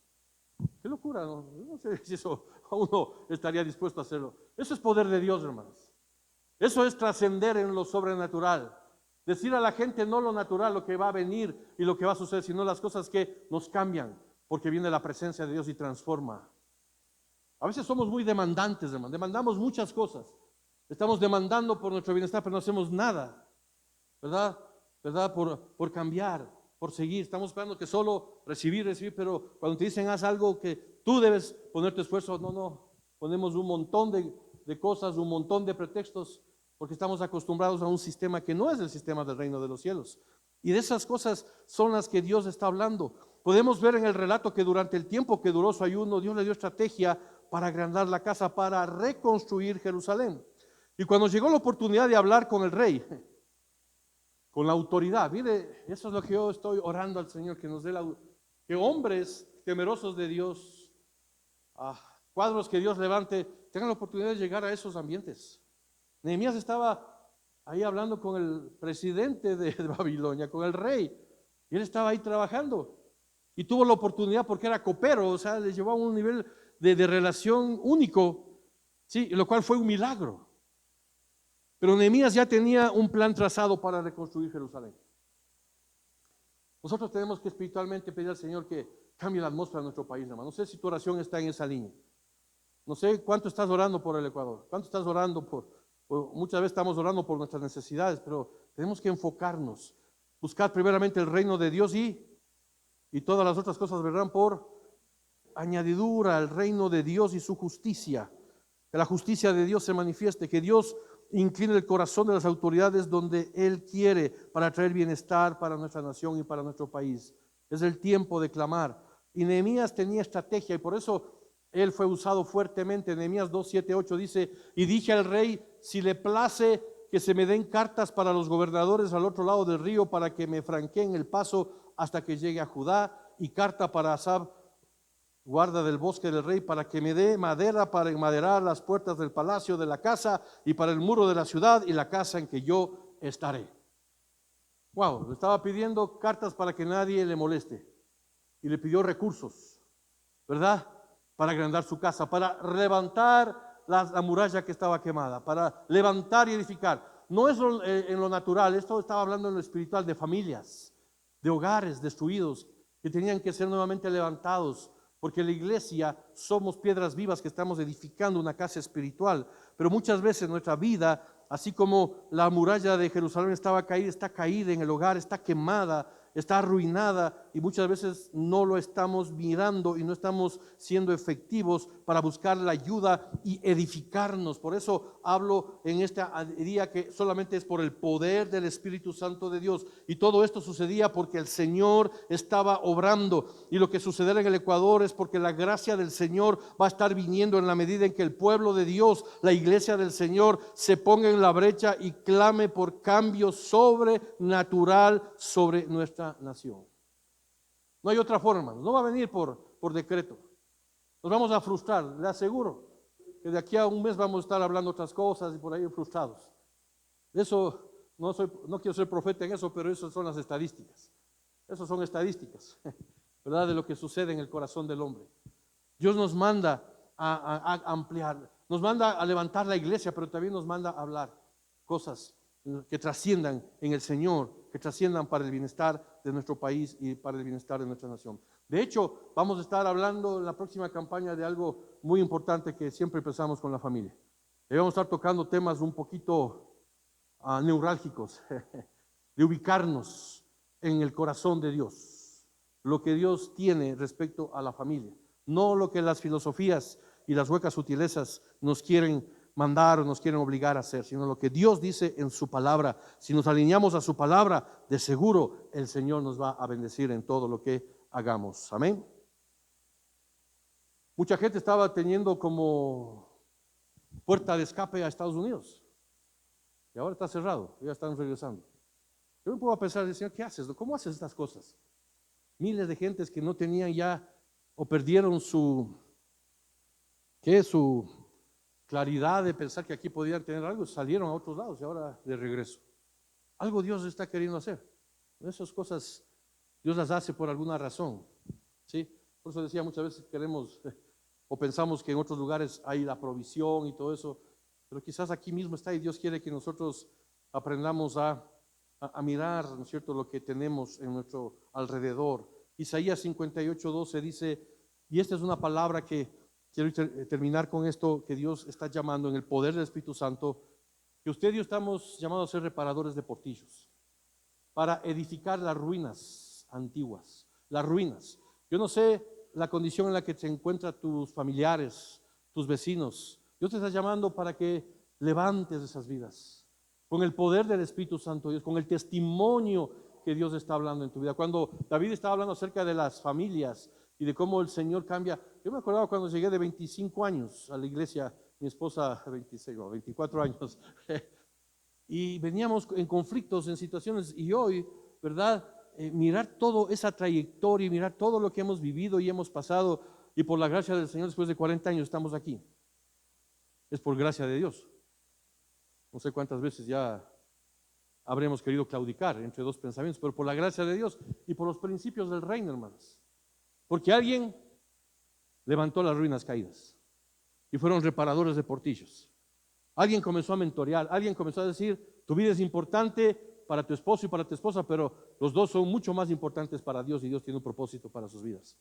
Qué locura, ¿no? No sé si eso a uno estaría dispuesto a hacerlo. Eso es poder de Dios, hermanos. Eso es trascender en lo sobrenatural. Decir a la gente no lo natural, lo que va a venir y lo que va a suceder, sino las cosas que nos cambian, porque viene la presencia de Dios y transforma. A veces somos muy demandantes, hermanos. Demandamos muchas cosas. Estamos demandando por nuestro bienestar, pero no hacemos nada, ¿verdad? ¿Verdad? Por cambiar, por seguir. Estamos esperando que solo recibir, pero cuando te dicen haz algo que tú debes poner tu esfuerzo, no. Ponemos un montón de cosas, un montón de pretextos, porque estamos acostumbrados a un sistema que no es el sistema del reino de los cielos. Y de esas cosas son las que Dios está hablando. Podemos ver en el relato que durante el tiempo que duró su ayuno, Dios le dio estrategia para agrandar la casa, para reconstruir Jerusalén. Y cuando llegó la oportunidad de hablar con el rey, con la autoridad, mire, eso es lo que yo estoy orando al Señor, que nos dé que hombres temerosos de Dios, cuadros que Dios levante, tengan la oportunidad de llegar a esos ambientes. Nehemías estaba ahí hablando con el presidente de Babilonia, con el rey, y él estaba ahí trabajando, y tuvo la oportunidad porque era copero, o sea, le llevó a un nivel de relación único, sí, lo cual fue un milagro. Pero Nehemías ya tenía un plan trazado para reconstruir Jerusalén. Nosotros tenemos que espiritualmente pedir al Señor que cambie la atmósfera de nuestro país, hermano. No sé si tu oración está en esa línea. No sé cuánto estás orando por el Ecuador, cuánto estás orando muchas veces estamos orando por nuestras necesidades, pero tenemos que enfocarnos, buscar primeramente el reino de Dios y todas las otras cosas vendrán por añadidura, el reino de Dios y su justicia. Que la justicia de Dios se manifieste, que Dios incline el corazón de las autoridades donde Él quiere para traer bienestar para nuestra nación y para nuestro país. Es el tiempo de clamar. Y Nehemías tenía estrategia y por eso él fue usado fuertemente. Nehemías 2, 7, 8 dice, y dije al rey, si le place que se me den cartas para los gobernadores al otro lado del río para que me franqueen el paso hasta que llegue a Judá, y carta para Asab, guarda del bosque del rey, para que me dé madera para enmaderar las puertas del palacio de la casa y para el muro de la ciudad y la casa en que yo estaré. Wow, le estaba pidiendo cartas para que nadie le moleste y le pidió recursos, ¿verdad? Para agrandar su casa, para levantar la muralla que estaba quemada, para levantar y edificar. No es en lo natural, esto estaba hablando en lo espiritual, de familias, de hogares destruidos que tenían que ser nuevamente levantados, porque la iglesia somos piedras vivas que estamos edificando una casa espiritual, pero muchas veces nuestra vida, así como la muralla de Jerusalén estaba caída, está caída en el hogar, está quemada, está arruinada y muchas veces no lo estamos mirando y no estamos siendo efectivos para buscar la ayuda y edificarnos. Por eso hablo en este día que solamente es por el poder del Espíritu Santo de Dios, y todo esto sucedía porque el Señor estaba obrando, y lo que sucederá en el Ecuador es porque la gracia del Señor va a estar viniendo en la medida en que el pueblo de Dios, la iglesia del Señor, se ponga en la brecha y clame por cambio sobrenatural sobre nuestra nación. No hay otra forma, no va a venir por decreto. Nos vamos a frustrar, le aseguro. que de aquí a un mes vamos a estar hablando otras cosas y por ahí frustrados. Eso, no quiero ser profeta en eso, pero eso son las estadísticas. Eso son estadísticas, ¿verdad? De lo que sucede en el corazón del hombre. Dios nos manda a ampliar, nos manda a levantar la iglesia, pero también nos manda a hablar cosas que trasciendan en el Señor, que trasciendan para el bienestar de nuestro país y para el bienestar de nuestra nación. De hecho, vamos a estar hablando en la próxima campaña de algo muy importante que siempre empezamos con la familia. Y vamos a estar tocando temas un poquito neurálgicos, de ubicarnos en el corazón de Dios, lo que Dios tiene respecto a la familia, no lo que las filosofías y las huecas sutilezas nos quieren mandar o nos quieren obligar a hacer, sino lo que Dios dice en su palabra. Si nos alineamos a su palabra, de seguro el Señor nos va a bendecir en todo lo que hagamos. Amén. Mucha gente estaba teniendo como puerta de escape a Estados Unidos y ahora está cerrado, ya están regresando. Yo me puedo pensar, Señor, ¿qué haces? ¿Cómo haces estas cosas? Miles de gentes que no tenían ya o perdieron su claridad de pensar que aquí podían tener algo, salieron a otros lados y ahora de regreso. Algo Dios está queriendo hacer. Esas cosas Dios las hace por alguna razón, ¿sí? Por eso decía, muchas veces queremos o pensamos que en otros lugares hay la provisión y todo eso, pero quizás aquí mismo está y Dios quiere que nosotros aprendamos a mirar, ¿no es cierto?, lo que tenemos en nuestro alrededor. Isaías 58:12 dice, y esta es una palabra que quiero terminar con esto, que Dios está llamando en el poder del Espíritu Santo, que usted y yo estamos llamados a ser reparadores de portillos, para edificar las ruinas antiguas, las ruinas. Yo no sé la condición en la que se encuentran tus familiares, tus vecinos. Dios te está llamando para que levantes esas vidas, con el poder del Espíritu Santo de Dios, con el testimonio que Dios está hablando en tu vida. Cuando David estaba hablando acerca de las familias y de cómo el Señor cambia, yo me acordaba cuando llegué de 25 años a la iglesia, mi esposa 26 o 24 años, y veníamos en conflictos, en situaciones, y hoy, ¿verdad? Mirar toda esa trayectoria, mirar todo lo que hemos vivido y hemos pasado, y por la gracia del Señor después de 40 años estamos aquí. Es por gracia de Dios. No sé cuántas veces ya habremos querido claudicar entre dos pensamientos, pero por la gracia de Dios y por los principios del reino, hermanos. Porque alguien levantó las ruinas caídas y fueron reparadores de portillos. Alguien comenzó a mentorear, alguien comenzó a decir, tu vida es importante para tu esposo y para tu esposa, pero los dos son mucho más importantes para Dios y Dios tiene un propósito para sus vidas.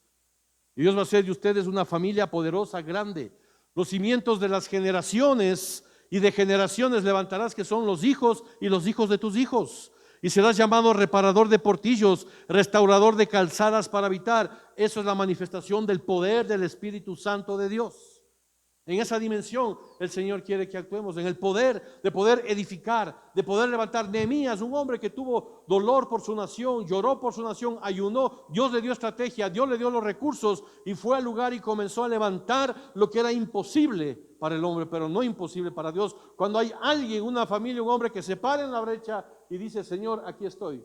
Y Dios va a hacer de ustedes una familia poderosa, grande. Los cimientos de las generaciones y de generaciones levantarás, que son los hijos y los hijos de tus hijos. Y serás llamado reparador de portillos, restaurador de calzadas para habitar. Eso es la manifestación del poder del Espíritu Santo de Dios. En esa dimensión el Señor quiere que actuemos, en el poder de poder edificar, de poder levantar. Nehemías, un hombre que tuvo dolor por su nación, lloró por su nación, ayunó, Dios le dio estrategia, Dios le dio los recursos y fue al lugar y comenzó a levantar lo que era imposible para el hombre, pero no imposible para Dios. Cuando hay alguien, una familia, un hombre que se para en la brecha y dice, Señor, aquí estoy,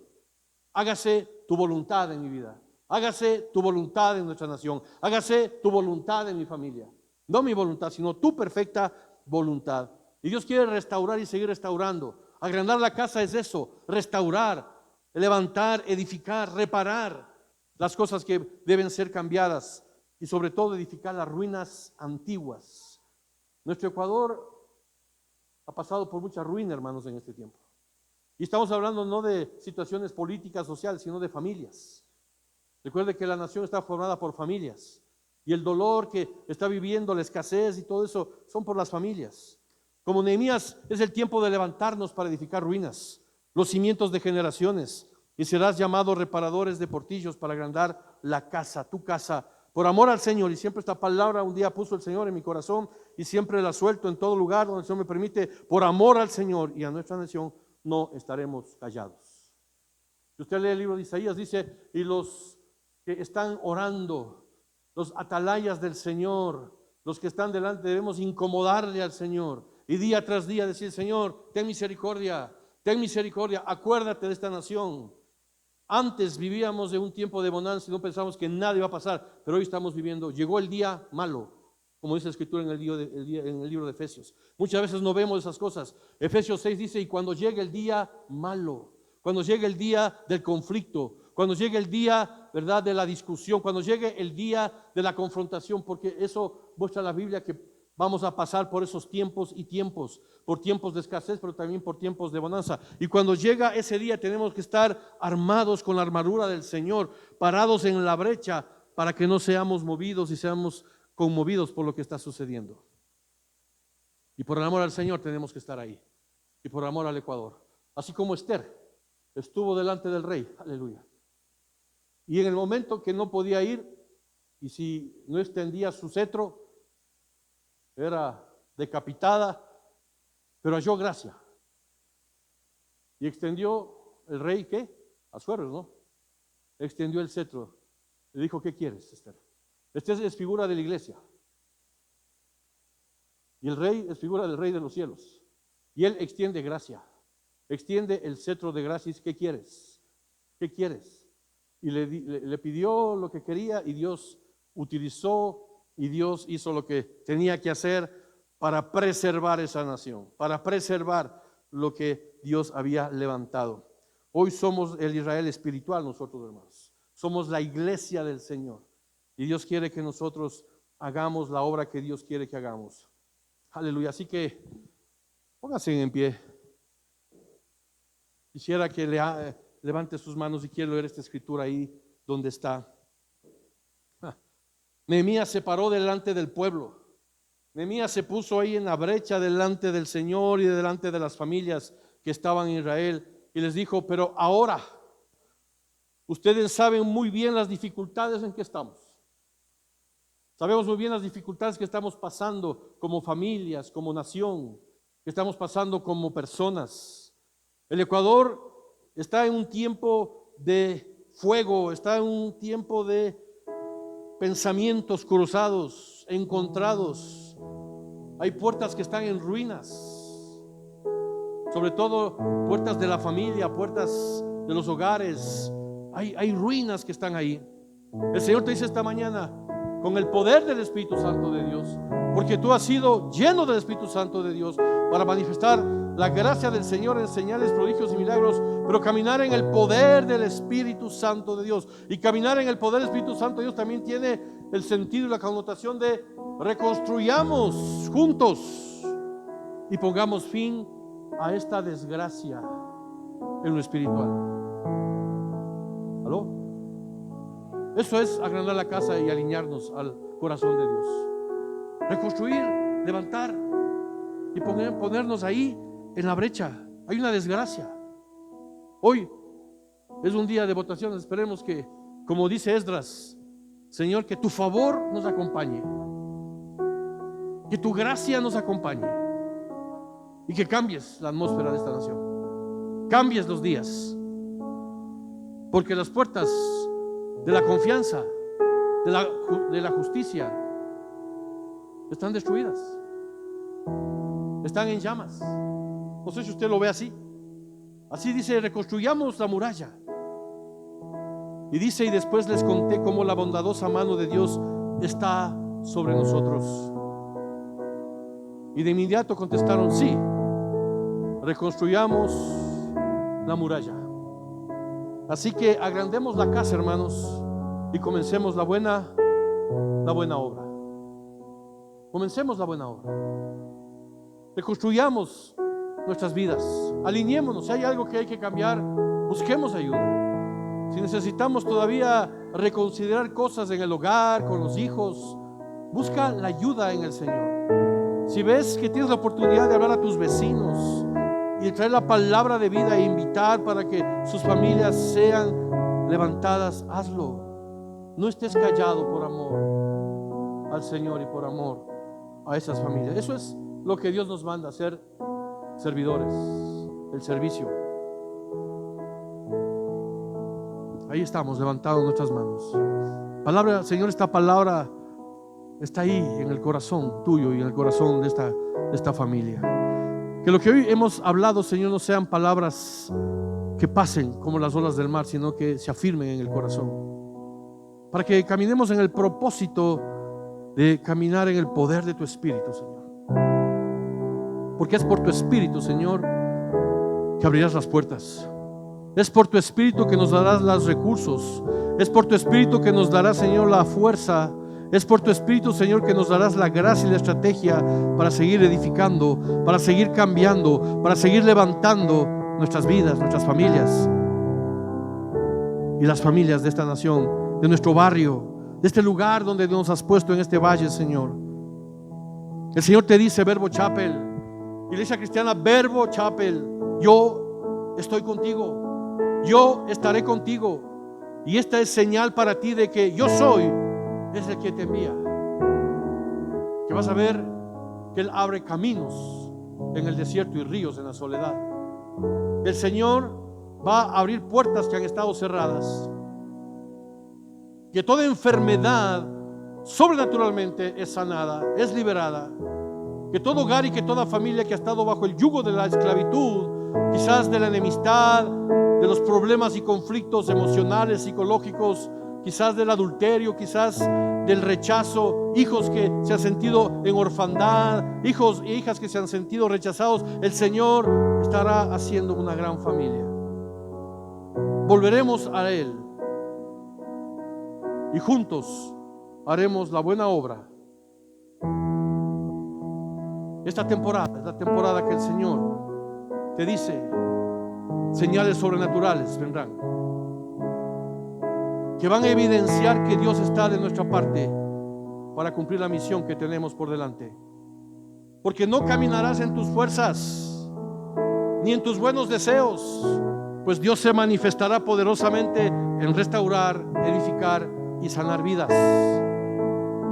hágase tu voluntad en mi vida, hágase tu voluntad en nuestra nación, hágase tu voluntad en mi familia. No mi voluntad, sino tu perfecta voluntad. Y Dios quiere restaurar y seguir restaurando. Agrandar la casa es eso, restaurar, levantar, edificar, reparar las cosas que deben ser cambiadas y sobre todo edificar las ruinas antiguas. Nuestro Ecuador ha pasado por mucha ruina, hermanos, en este tiempo. Y estamos hablando no de situaciones políticas, sociales, sino de familias. Recuerde que la nación está formada por familias. Y el dolor que está viviendo, la escasez y todo eso, son por las familias. Como Nehemías, es el tiempo de levantarnos para edificar ruinas, los cimientos de generaciones, y serás llamado reparadores de portillos para agrandar la casa, tu casa, por amor al Señor. Y siempre esta palabra un día puso el Señor en mi corazón y siempre la suelto en todo lugar donde el Señor me permite. Por amor al Señor y a nuestra nación no estaremos callados. Si usted lee el libro de Isaías, dice, y los que están orando, los atalayas del Señor, los que están delante, debemos incomodarle al Señor y día tras día decir, Señor, ten misericordia, acuérdate de esta nación. Antes vivíamos de un tiempo de bonanza y no pensamos que nada iba a pasar, pero hoy estamos viviendo, llegó el día malo, como dice la Escritura en en el libro de Efesios. Muchas veces no vemos esas cosas. Efesios 6 dice, y cuando llegue el día malo, cuando llegue el día del conflicto, cuando llegue el día, ¿verdad?, de la discusión, cuando llegue el día de la confrontación, porque eso muestra la Biblia que vamos a pasar por esos tiempos y tiempos, por tiempos de escasez, pero también por tiempos de bonanza. Y cuando llega ese día tenemos que estar armados con la armadura del Señor, parados en la brecha para que no seamos movidos y seamos conmovidos por lo que está sucediendo. Y por el amor al Señor tenemos que estar ahí. Y por amor al Ecuador. Así como Esther estuvo delante del rey. Aleluya. Y en el momento que no podía ir, y si no extendía su cetro, era decapitada, pero halló gracia. Y extendió el rey, ¿qué? Asuerres, ¿no? Extendió el cetro. Le dijo, ¿qué quieres, Esther? Esta es figura de la iglesia. Y el rey es figura del rey de los cielos. Y él extiende gracia. Extiende el cetro de gracia y dice, ¿qué quieres? ¿Qué quieres? Y le pidió lo que quería y Dios utilizó y Dios hizo lo que tenía que hacer para preservar esa nación, para preservar lo que Dios había levantado. Hoy somos el Israel espiritual nosotros, hermanos. Somos la iglesia del Señor. Y Dios quiere que nosotros hagamos la obra que Dios quiere que hagamos. Aleluya. Así que pónganse en pie. Quisiera que levante sus manos y quiero leer esta escritura ahí donde está. Nehemías se paró delante del pueblo. Nehemías se puso ahí en la brecha delante del Señor y delante de las familias que estaban en Israel y les dijo, pero ahora ustedes saben muy bien las dificultades en que estamos. Sabemos muy bien las dificultades que estamos pasando como familias, como nación, que estamos pasando como personas. El Ecuador está en un tiempo de fuego, está en un tiempo de pensamientos cruzados, encontrados. Hay puertas que están en ruinas, sobre todo puertas de la familia, puertas de los hogares. Hay ruinas que están ahí. El Señor te dice esta mañana, con el poder del Espíritu Santo de Dios, porque tú has sido lleno del Espíritu Santo de Dios para manifestar la gracia del Señor en señales, prodigios y milagros, pero caminar en el poder del Espíritu Santo de Dios. Y caminar en el poder del Espíritu Santo de Dios también tiene el sentido y la connotación de reconstruyamos juntos y pongamos fin a esta desgracia en lo espiritual. ¿Aló? Eso es agrandar la casa y alinearnos al corazón de Dios. Reconstruir, levantar y ponernos ahí en la brecha. Hay una desgracia. Hoy es un día de votaciones. Esperemos que, como dice Esdras, Señor, que tu favor nos acompañe, que tu gracia nos acompañe y que cambies la atmósfera de esta nación, cambies los días, porque las puertas de la confianza, de la justicia están destruidas, están en llamas. No sé si usted lo ve así. Así dice, reconstruyamos la muralla. Y dice, y después les conté cómo la bondadosa mano de Dios está sobre nosotros. Y de inmediato contestaron, sí, reconstruyamos la muralla. Así que agrandemos la casa, hermanos, y comencemos la buena obra. Comencemos la buena obra. Reconstruyamos nuestras vidas. Alineémonos. Si hay algo que hay que cambiar, busquemos ayuda. Si necesitamos todavía reconsiderar cosas en el hogar, con los hijos, busca la ayuda en el Señor. Si ves que tienes la oportunidad de hablar a tus vecinos y traer la palabra de vida e invitar para que sus familias sean levantadas, hazlo. No estés callado por amor al Señor y por amor a esas familias. Eso es lo que Dios nos manda, ser servidores, el servicio. Ahí estamos, levantados nuestras manos. Palabra, Señor, esta palabra está ahí en el corazón tuyo y en el corazón de esta familia. Que lo que hoy hemos hablado, Señor, no sean palabras que pasen como las olas del mar, sino que se afirmen en el corazón. Para que caminemos en el propósito de caminar en el poder de tu Espíritu, Señor. Porque es por tu Espíritu, Señor, que abrirás las puertas. Es por tu Espíritu que nos darás los recursos. Es por tu Espíritu que nos darás, Señor, la fuerza. Es por tu Espíritu, Señor, que nos darás la gracia y la estrategia para seguir edificando, para seguir cambiando, para seguir levantando nuestras vidas, nuestras familias y las familias de esta nación, de nuestro barrio, de este lugar donde nos has puesto en este valle, Señor. El Señor te dice, Verbo Chapel, Iglesia Cristiana Verbo Chapel, yo estoy contigo, yo estaré contigo, y esta es señal para ti de que yo soy es el que te envía, que vas a ver que Él abre caminos en el desierto y ríos en la soledad. El Señor va a abrir puertas que han estado cerradas, que toda enfermedad sobrenaturalmente es sanada, es liberada, que todo hogar y que toda familia que ha estado bajo el yugo de la esclavitud, quizás de la enemistad, de los problemas y conflictos emocionales, psicológicos, quizás del adulterio, quizás del rechazo, hijos que se han sentido en orfandad, hijos e hijas que se han sentido rechazados, el Señor estará haciendo una gran familia. Volveremos a Él y juntos haremos la buena obra. Esta temporada es la temporada que el Señor te dice, señales sobrenaturales vendrán, que van a evidenciar que Dios está de nuestra parte para cumplir la misión que tenemos por delante. Porque no caminarás en tus fuerzas ni en tus buenos deseos, pues Dios se manifestará poderosamente en restaurar, edificar y sanar vidas.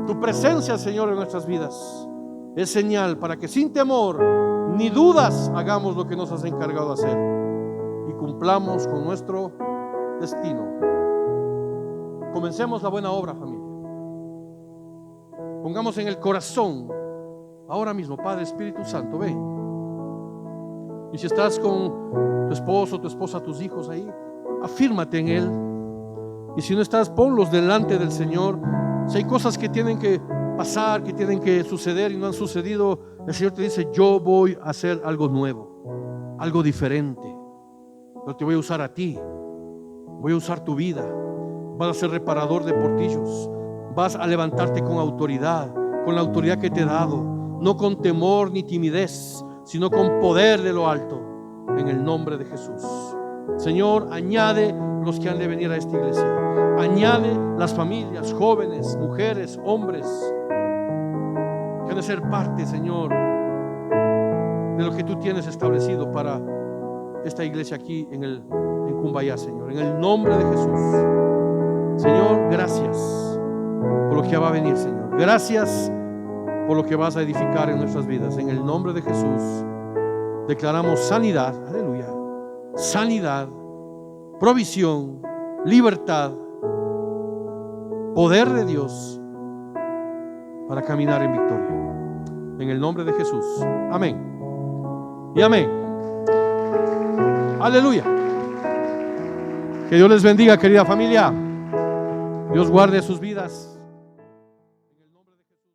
Tu presencia, Señor, en nuestras vidas es señal para que sin temor ni dudas hagamos lo que nos has encargado de hacer y cumplamos con nuestro destino. Comencemos la buena obra, familia. Pongamos en el corazón ahora mismo, Padre, Espíritu Santo, ven. Y si estás con tu esposo, tu esposa, tus hijos ahí, afírmate en Él. Y si no estás, ponlos delante del Señor. Si hay cosas que tienen que pasar, que tienen que suceder y no han sucedido, el Señor te dice, yo voy a hacer algo nuevo, algo diferente, pero te voy a usar a ti, voy a usar tu vida. Vas a ser reparador de portillos, vas a levantarte con autoridad, con la autoridad que te he dado, no con temor ni timidez, sino con poder de lo alto, en el nombre de Jesús. Señor, añade los que han de venir a esta iglesia, añade las familias, jóvenes, mujeres, hombres, que han de ser parte, Señor, de lo que tú tienes establecido para esta iglesia aquí en Cumbayá, Señor, en el nombre de Jesús. Señor, gracias por lo que va a venir, Señor. Gracias por lo que vas a edificar en nuestras vidas. En el nombre de Jesús declaramos sanidad, aleluya, sanidad, provisión, libertad, poder de Dios para caminar en victoria. En el nombre de Jesús. Amén y amén. Aleluya. Que Dios les bendiga, querida familia. Dios guarde sus vidas.